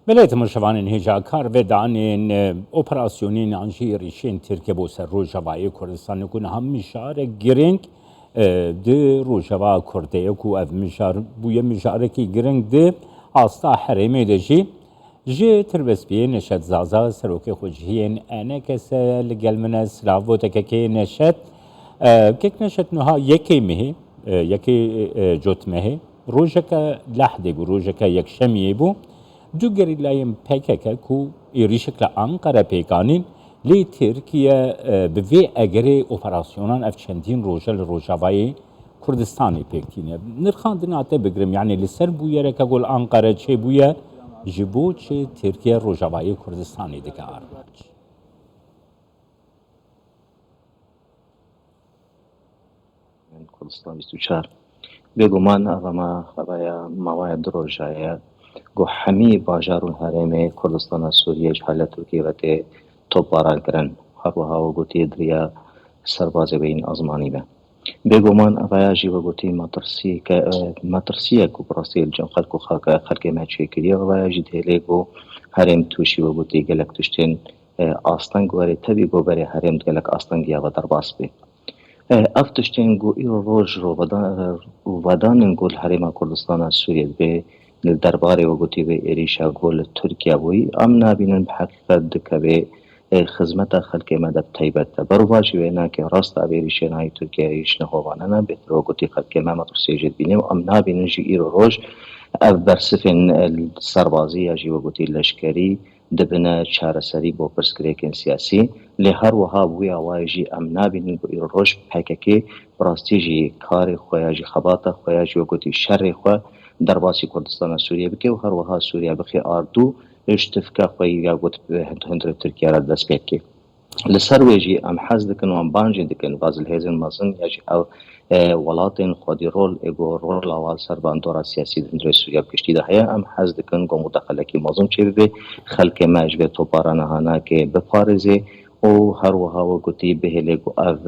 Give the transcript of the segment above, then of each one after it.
بلایت مشوانین هجا کار و دانین اپراسیونین آنجی ریشین ترکیه بو سر روجاوای کردستان کن هم میشاره گرنگ ده روجاوا کرده کو اف میشار بوی میشاره کی گرنگ ده آستا حرمه دجی جه تربسبیه نشد زازا سروک خوجهین انه کسه لگلمنه سلاو تککی نشد کک نشد نها یکی مهی یکی جوت مهی روجک لحده بو روجک یک شمیه بو دو گریلایم PKK کو ایریشکل انقره پیکانین لی ترکیه به وی اگری اپراسیونان اف چندین روژل روژاوای کردستانی پیکتینه نرخان دناته بگرم یعنی لسر بویه رکا گل انقره چه بویه جبو چه ترکیه روژاوای کردستانی دکه آرمانج کردستان 24 بگومان اما خبایا مواد روژایه گو همی باجار و هرمه کردستان سوریه جهالت ترکیه و ته توپاران کرن هر و گوتی دریا سرباز بین ازمانی به بگومان اویا جیو گوتی مترسیه کو براسیل جن خلق ما چه کریه اویا جی دهلی گو هرم توشی و گوتی گلک توشتن آستان گواره تبی گو بره هرم گلک آستان گیا و در باس به افتشتین گو ایرو روز رو ودانن گل هرم کردستان سوریه به درباره و گوتی به ایریشا گل ترکیه بوی ام نبینن بحقیقت دکه خدمت خلق مدد تایبت برو واجی وینا که راست ابریشن های ترکیه ایش نهوانه نه بهتر و گوتی خلق ما مترسیجت بینیم ام نبینن جی ایرو روز برسفن سربازی یا جی و گوتی لشکری دبنا چارەسەری بۆ پرسکرێکن سیاسی لێ هەروەها بووی ئاوایژی ئەم نابینن بۆ ئیرۆ ڕۆژ پەکەکێ ڕاستیژی کاری خۆیاژی خەباتە خۆیاژی وەگوتی شەڕی خۆ دەرباسی کوردستانە سووریە بکە و هەروەها سووریا بخێ ئاردوو شتفکە خۆی یا گوت هەندرە تورکیارە دەست پێ بکێ لەسەر وێژی ئەم حەز دکن و ئەم بانجی دکن بازل هێزن مەزن یاژی ئەو وڵاتên خودی رول اگو رول اول سر باندورا سیاسی دندر سوریه کشتی ده هیا ام حز دکن گو مداخلکی مازم چه به خلق ماج به توپارانه هانا که بپارزه او هر وها و گوتی بهله گو اف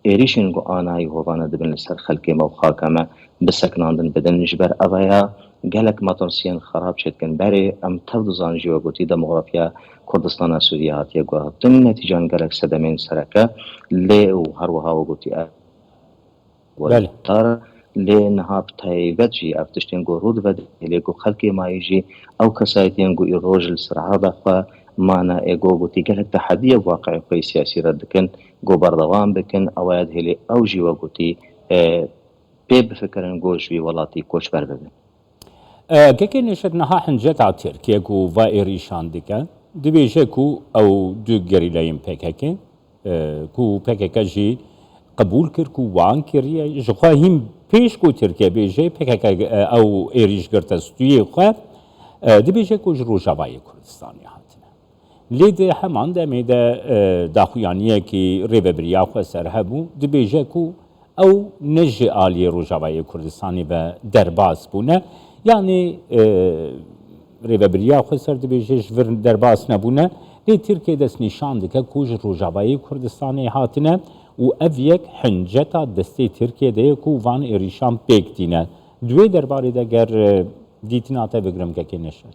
ایریشن گو آنای هوانه دبن سر خلق ما و خاکمه بسکناندن بدن جبر اویا گلک ماترسیان خراب شد کن بره ام تود زانجی و گوتی دموغرافیا کردستان سوریه هاتیه گو هاتن نتیجان گلک سدمین سرکه لی و هر وها و گوتی بله لی نهاب تایبت جی افتشتین گو رود و دهلی گو خلقی مایجی او کسایتین گو ایروج السرعه خوا مانا ایگو گو تیگلک تحدیه واقعی خوی سیاسی رد کن گو بردوام بکن اوید هلی او جی و گو تی پی بفکرن گو جوی ولاتی کوچ بر ببین که نشد نها حنجت ع ترکیه کو و ایریشان دکه دبیجه کو او دو گریلایم PKK کو PKK جی قبول کرد کو وان کریه جخوا هم پیش کو ترکیه بیجه PKK او ایریش گرت استوی خو دبیجه کو روجاوای کردستانی هاتنه لیده همان دمیده داخویانیه کی ریبریا خو سرهبو دبیجه کو او نج عالی روجاوای کردستانی و درباس بونه یعنی ریبریا خو سر دبیجه جور درباس نبونه لی ترکیه دست نشان دکه کوج روجاوای کردستانی هاتنه و اف یک حنجتا دستی ترکیه ده کو وان ایریشان پیکتینه دوی درباره ده گر دیتناته بگرم که نشد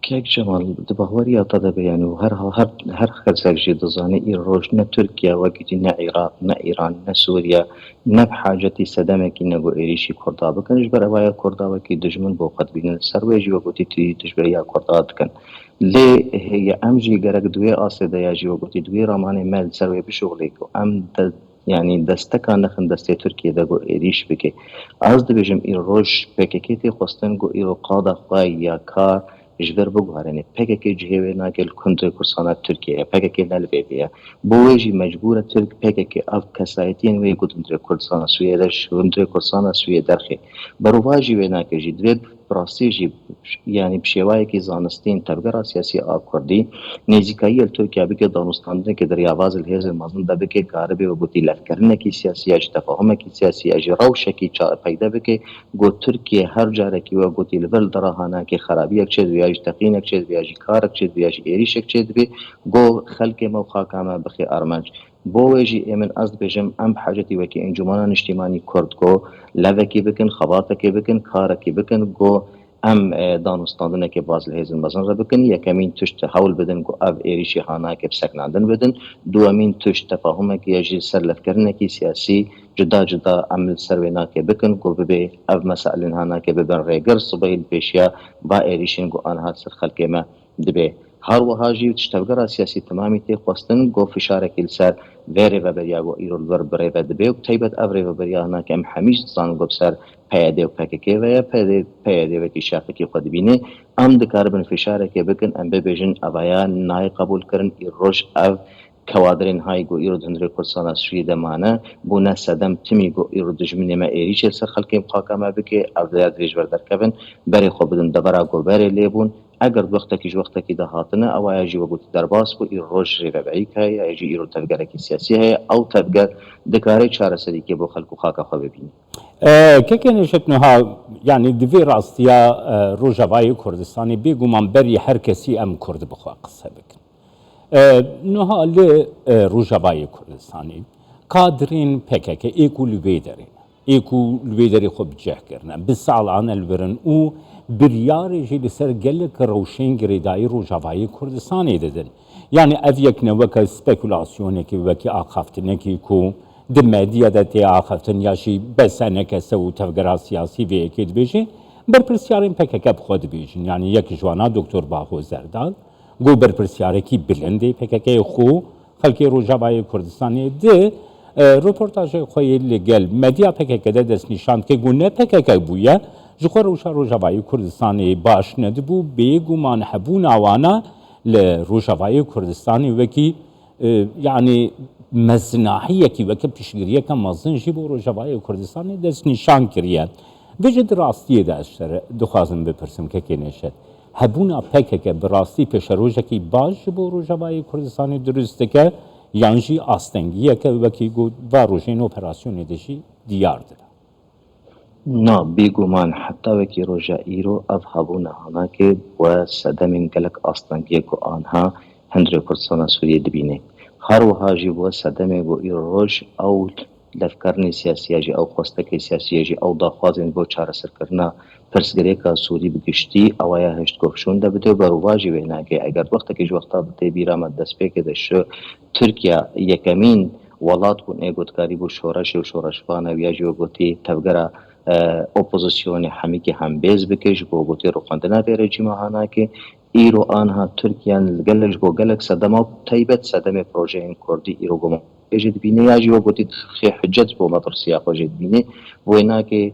کیک جمال دبهوری آتا ده بیانو هر خلصک جی دزانه ای روش نه ترکیه وگیتی نه عراق نه ایران نه سوریا نه بحاجتی صدمه کی نگو ایریشی کردا بکنش بر اوای کردا وکی دجمن بو قد بینن سرویجی وگوتی تی تجبریا کردا دکن لی هي امجي گرگ دوی آسده یا جی وگوتی دوی رامان مل سروی بشغلی کو ام يعني دستکان نخن دسته ترکیه ده گو ایریش بکه از ده بجم ای روش پکیتی خواستن گو ای رو قاده خواه یا کار جبر بگوهرنه پکیتی جهوه ناگل کنده کرسانه ترکیه پکیتی نلبیده بویجی مجبور ترک پکیتی اف کسایتین وی گودندره کردستان سویه درش گودندره کردستان سویه درخه برواجی وی ناگل جدوید براستیجی yani بشیوایی که زانستین تبگر سیاسی آکردی نزدیکایی ترکیه بگه دانستانده که در یواز الهیز مازن ده بگه کاربه و گوتی لفکرنه کی سیاسی اج تفاهمه کی سیاسی اج روشه کی پیدا بگه گو ترکیه هر جاره کی و گوتی لول دراهانه که خرابی یک چیز ویاج تقین یک چیز ویاج کار یک چیز ویاج ایریش یک چیز بی گو خلق موخاکامه بخی ارمنج بویجی امن از بجم ام حاجتی وکی انجمنان اجتماعی کرد گو لوکی بکن خباطکی بکن کارکی بکن گو ام دانستاندنه که باز لهزن مزن را بکن یکمین تشت حول بدن گو اف ایریشی هانا که بسکناندن بدن دوامین تشت تفاهمه که یجی سرلف کرنه که سیاسی جدا جدا عمل سروینا که بکن گو ببه اف مسائلین هانا که ببن ریگر صبایل پیشیا با ایریشین گو آنها سر خلقه ما دبه هر وها جی تشتغل سیاسی تمامی تی خواستن گو فشار کل سر ویره و بریا گو ایرول ور بره و دبه و تایبت افره و بریا هانا که ام همیش زان گو بسر پیاده و پکیکه و یا پیاده و کشافه که خود بینه ام دکار بن فشاره که بکن ام ببیجن اویا نای قبول کرن ای روش او کوادرین های گو ایرو دندره کردستان سوریه دمانه بونه صدم تمی گو ایرو دجمنی ما ایریچه سر خلقی مخاکمه بکه او دیاد ریج بردر کبن بری خوب بدن دبرا گو بری لیبون اگر وقتکی ده هاتنه او ایجی و گوتی درباس کو ای روش ریوبعی که یا ایجی ایرو تفگره کی سیاسی های او تفگر دکاره چاره سری که بو خلقو خاکا خواه ببینی كيف نها يعني دفي راستيا روجافاي كردستاني بيقومان بري هر كسي ام كرد بخوا قصه بك نها ل روجافاي كردستاني قادرين PKK ايكو لبيدري خب جه كرنا بالسال انا البرن او بريار جي لسر قلك روشين غريداي روجافاي كردستاني ددن يعني افيك نوكا سبيكولاسيون كي وكي اخافتن كي كو دمادیه دتی آخفتن یاشی بسنه که سو تفکر سیاسی و اکید بیشی برپرسیاریم PKK بخود بیشین یعنی یک جوانا دکتر باهو زردال گو برپرسیاره کی بلنده PKK خو خلکی روجاوای کردستانی ده رپورتاج خوی لگل مدیا PKK ده دست نشاند که گونه PKK بویه جخور روجاوای کردستانی باش ندبو بیگمان حبون آوانا لروجاوای کردستانی وکی يعني مزناحية كي وكب تشغيرية كم مزن جيبو روجاوای كردستان دست نشان كريان بجد راستية دا اشتر دخوازم بپرسم که نشد هبونا PKK براستی پیش روژه کی باش جيبو روجاوای كردستان درسته که یانجی آستنگیه که وکی گود و روژین اپراسیون دشی دیار ده نا بیگمان حتی وکی روژا ایرو اف هبونا هانا که و صدمین گلک آستنگیه که آنها هندر کردستان سوریه دبینه هر وها جی بو صدمه گو ای روش او لفکرنی سیاسی جی او خواستک سیاسی جی او داخوازن بو چاره سر کرنا پرسگری که سوری بگشتی او یا هشت گفشون ده بده بر واجی وینا که اگر وقت که وقتا بده بیرام دست پی که دشو ترکیه یکمین ولات کو نگوتکاری بو شورش و شورشوانه ویا جی گوتی تفگره اپوزیسیون همی که هم بیز بکش بو گوتی رو خواندنه به رژیم هانا که ایرو آنها ترکیان گلش گو گلک صدمه تایبت صدمه پروژه این کردی ایرو گم اجد بینه یا جو گوتی خی حجت بو مطر سیاق اجد بینه و اینا که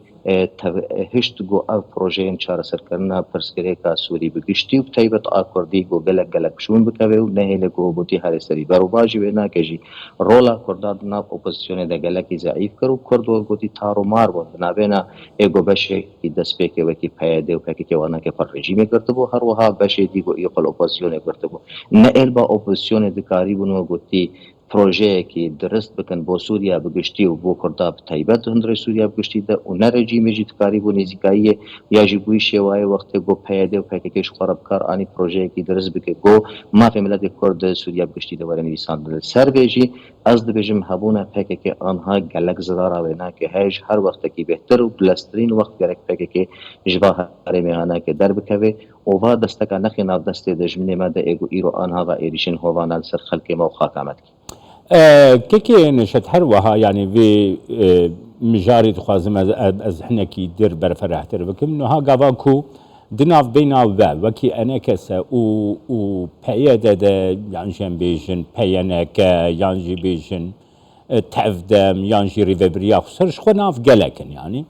هشت گو اف پروژه این چاره سر کرنا پرسکری کا سوری بگشتی و تایبت آکردی گو گلک شون بکوه و نهیل گو گوتی هر سری برو باجی و اینا که جی رولا کرداد ناب اپوزیسیون ده گلکی ضعیف کرو کردو گوتی تارو مار بود نابینا ایگو بشه کی دست پیکه و کی پیاده و که وانا که پر رژیم کرده بو هر وها بشه دیگو ایقل اپوزیسیون کرده بو نه ال با اپوزیسیون دکاری بونو گوتی پروژه که درست بکن با سوریا بگشتی و با کرده تایبت هندره سوریا بگشتی ده و نه رژیم جی تکاری بو نزیکایی یا جی بوی شوای وقت گو پیاده و پیکش خرابکار آنی پروژه که درست بکن گو ما فی ملت کرد سوریا بگشتی ده ورن ویسان سر بیجی از ده بجم هبونه پیک آنها گلک زدارا وینا که هیچ هر وقت که بهتر و بلسترین وقت گرک پیک جواه هرمیانه که در بکوه و دستک نخی ناف دست دجمنی مده ایگو ایرو آنها و ایریشن هوانال سر خلق ما و خاکامت کی كيكي نشد هروها يعني في مجاري تخوازم از حنكي در برفرح تربكم انه ها قاباكو دناف بينا وكي انا كسا و بيادا دا يانجي بيجن بيانك يانجي بيجن تعفدم يانجي ريفبريا خسرش خو ناف قلكن يعني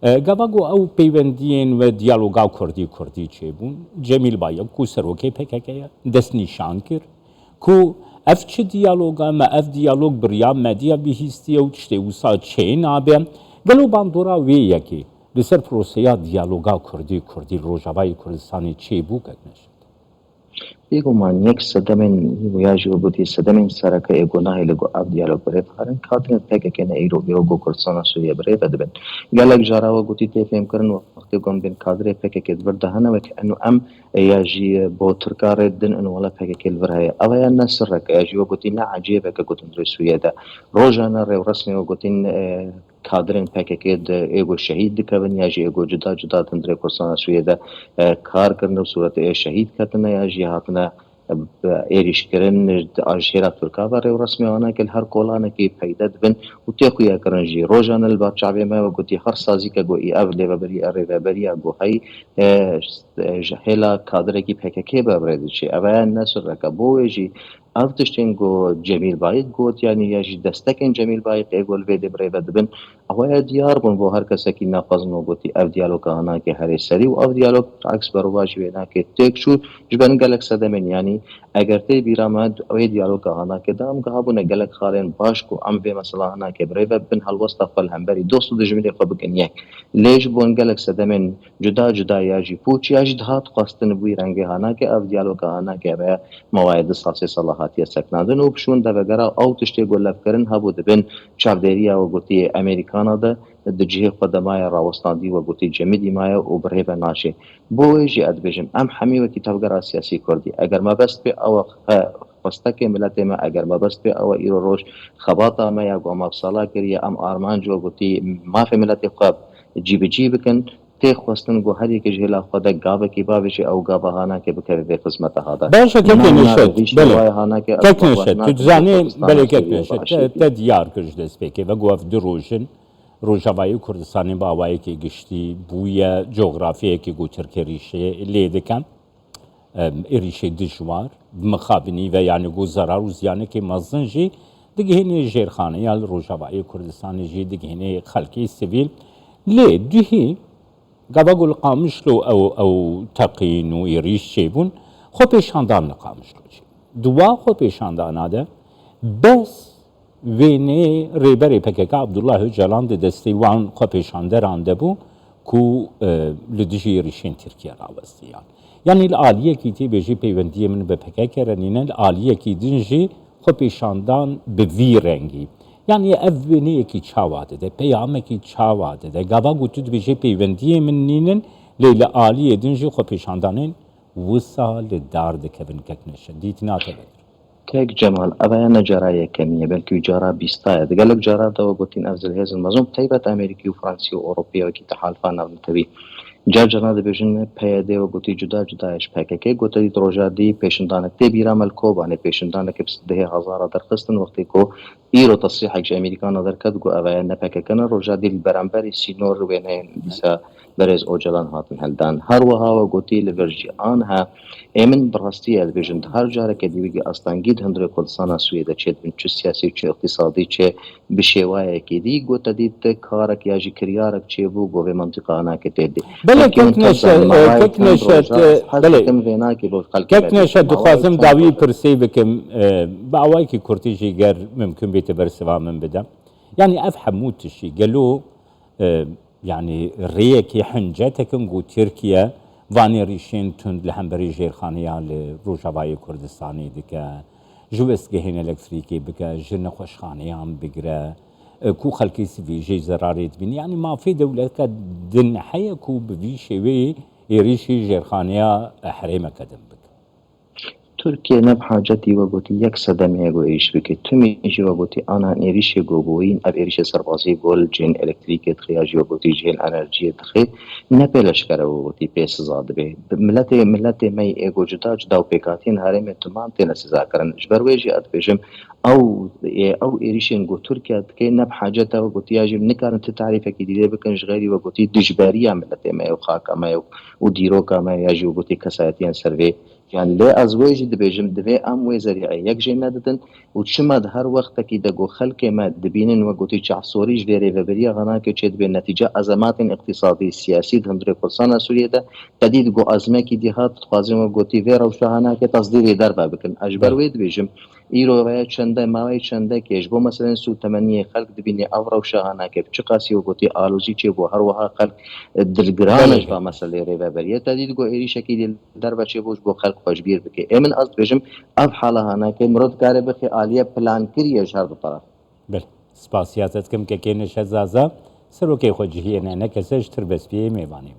قاباكو او بيوندين و ديالوغا كردي چيبون جميل بايا كو سروكي PKK دست نشان كر كو اف چه دیالوگا ما اف دیالوگ بریا مدیا بهیستی او چته وسا چه نابه گلو باندورا وی یکی لسر پروسیا دیالوگا کردی روجاوای کردستانی چه بو گنش ایگو من یک صدمن ویاجی و بودی صدمن سرکه ایگو نهی لگو اب دیالوگ بره فارن کادرین تک کنه ایرو گو کردستان سوریه بره بدبن گلک جارا و گوتی تی فهم کرن وقتی گم بین کادر تک کد بردهنه و که انو ام یاجی با ترکار دن انو ولا تک کل بره اوه یا نسر که یاجی و گوتی نه عجیبه که گوتن سوریه ده روزانه رو رسمی و گوتین کادرن پککی ایگو شهید دکبن یا جی ایگو جدا جدا تندر کردستان سوریه ده کار کردن و صورت شهید کردن یا جی هاتنه ایریش کردن آجیرا ترکا و رسمی آنها که هر کلانه که پیدا دبن و تیکویا کردن جی روزانه الباب شعبی ما و گویی هر سازی که گویی اول و بری اره و بری گویی هلا کادر کی پککی ببرد چی اوه نصر رکبوی جی افتشتین گو جمیل باید گوت یعنی یا جی دستکن جمیل باید ایگول ویده بری بدبن اوه دیار بون با هر کسی که نفاذ نو گویی اف دیالوگ آنها که هر سری و اف دیالوگ عکس برواج وینا که تک شو جبن گلک صدمن یعنی اگر تی بیرامد اوه دیالوگ آنها که دام گابون گلک خالن باش کو ام به مثلا آنها که بری بدبن هالوسط فل هم بری دوست دجمیل خبکن یک لیش بون گلک صدمن جدا جدا یاجی پوچ یاجی دهات قاستن بوی رنگ هانا که اف دیالوگ هانا که به مواعید ساسی صلاحاتی سکنادن و بشون ده وگرا او تشتی گلف کرن هبو دبن چاودریا و گوتی امریکانا ده دجیه خدمای راوستاندی و گوتی جمیدی مایا و بره بناشه بویجی ادبجم ام حمی و کتابگرا سیاسی کردی اگر ما بست به او خواستک ملت ما اگر ما بست به او ایرو روش خباتا ما یا گوما بسالا کریه ام آرمان جو گوتی ما فی ملت خواب جیب کن تی خواستن گو هر یک جهلا خود گاوه کی باوش او گاوه هانا که بکره به خدمت هذا باشه که نشد بله که نشد تو زنی بله که نشد تا دیار کرد دست بکی و گفت دروژن روجاوای کردستانی با وای که گشتی بوی جغرافیایی که گو ترک ریشه لیده کن ریشه دشوار مخابنی و یعنی گو ضرر و زیانه که مزن جی دیگه هنی جیرخانه یا روجاوای کردستانی جی دیگه هنی خلقی سیویل لی دوهی قبل قامشلو او تقین و ایریش چیبون خو پیشاندان نقامشلو چی دوا خو پیشاندان آده بس وینه ریبری پکک عبدالله جلان دستی وان خو پیشانده رانده بو کو لدجی ایریشین ترکیه راوستیان یعنی العالیه کی تی بجی پیوندیه من به پکک رنینه العالیه کی دنجی خو پیشاندان به وی رنگی yani evveni ki çavadı de peyame ki çavadı de gava gutud bir şey peyvendiye minninin leyle ali edinci xo peşandanın vusal dardı kevin kekneşe ditinate verir. تك جمال أبانا جراية كمية بلكي جرا بيستايد قالك جرا دو قوتين أفزل هذا المزوم طيبة أمريكي وفرنسي وأوروبية وكي تحالفان أبن تبي جرجنا دبیجن پیاده و گویی جدا جدایش پککی گویی دروجادی پیشندانه تبیرام الکوبانه پیشندانه که بسده هزار درخستن وقتی کو ایرو تصریح که امریکا ندارد گو اوه نپککن روجادی برانبری سینور وینه دیسا برز اوجلان هاتن هلدان هر وها و گویی لورجی آنها امن براستی دبیجن هر جاره که دیوی استانگید هندره کردستان سویده چه چه سیاسی چه اقتصادی چه بشوایه که دی گویی دید کارک یا جکریارک چه بو گوی منطقه آنها که تدی بله ککنشد دخوازم داوی پرسی بکم با اوای که کرتیجی گر ممکن بیت برسوا من بدم یعنی افهم موتشی گلو يعني ريكي حنجتكم قو تركيا واني ريشين تند لهم بري جيرخانيا لروجاواي كردستاني دكا جوست جهين الكتريكي بكا جن خوشخانيا بقرا كو خلقي سفي جي زراريت بين يعني ما في دولة كدن حيا كو بفي شوي يريشي جيرخانيا حريمة كدن بك تركيا نب حاجتي وقوتي يك صدمه گو ايش بك تمي جي وقوتي انا نيريش گوگوين اب ايريش سربازي گول جين الكتريك تخياجي وقوتي جين انرجي تخي نبلش كره وقوتي بيس زاد به ملت مي ايگو جدا جدا وبيكاتين هرم تمام تنسزا كرن جبرويجي اتبجم او ايريشين گو تركيا تكي نب حاجته وقوتي ياجي نكارن تعريفه كي دي بكنج غيري وقوتي دجباريه ملت مي وخاكا مي وديروكا مي ياجي وقوتي كساتين سيرفي يعني لا ازواج دبيجم دبي ام وزريعه يك جينا ددن وتشمد هر وقت كي دغو خلق ما دبينن وقتي چعصوريج فيري وبريا غنا كي تشد بالنتيجه ازمات اقتصادي سياسي دندر فرسان سوريا ده تديد جو ازمه كي دهات خازم وقتي فيرا وشهانا كي تصدير دربه بكن اجبر ويد بيجم ايرو ويا چنده ماوي چنده كيش بو مثلا سو 8 خلق دبيني اورا وشهانا كي چقاسي وقتي الوزي چه بو هر وها خلق دلگرانش با مسئله ری وبریه تدید گو ایری شکلی در بچه بوش بو خلق خوشبیر بکه امن از بجم اب حالا هانا که مرد کاره بخی آلیه پلان کریه شهر دو طرف بله سپاسیاتت کم که کنش زازا سروکی خوجهیه نه کسش تر بس بیه میوانی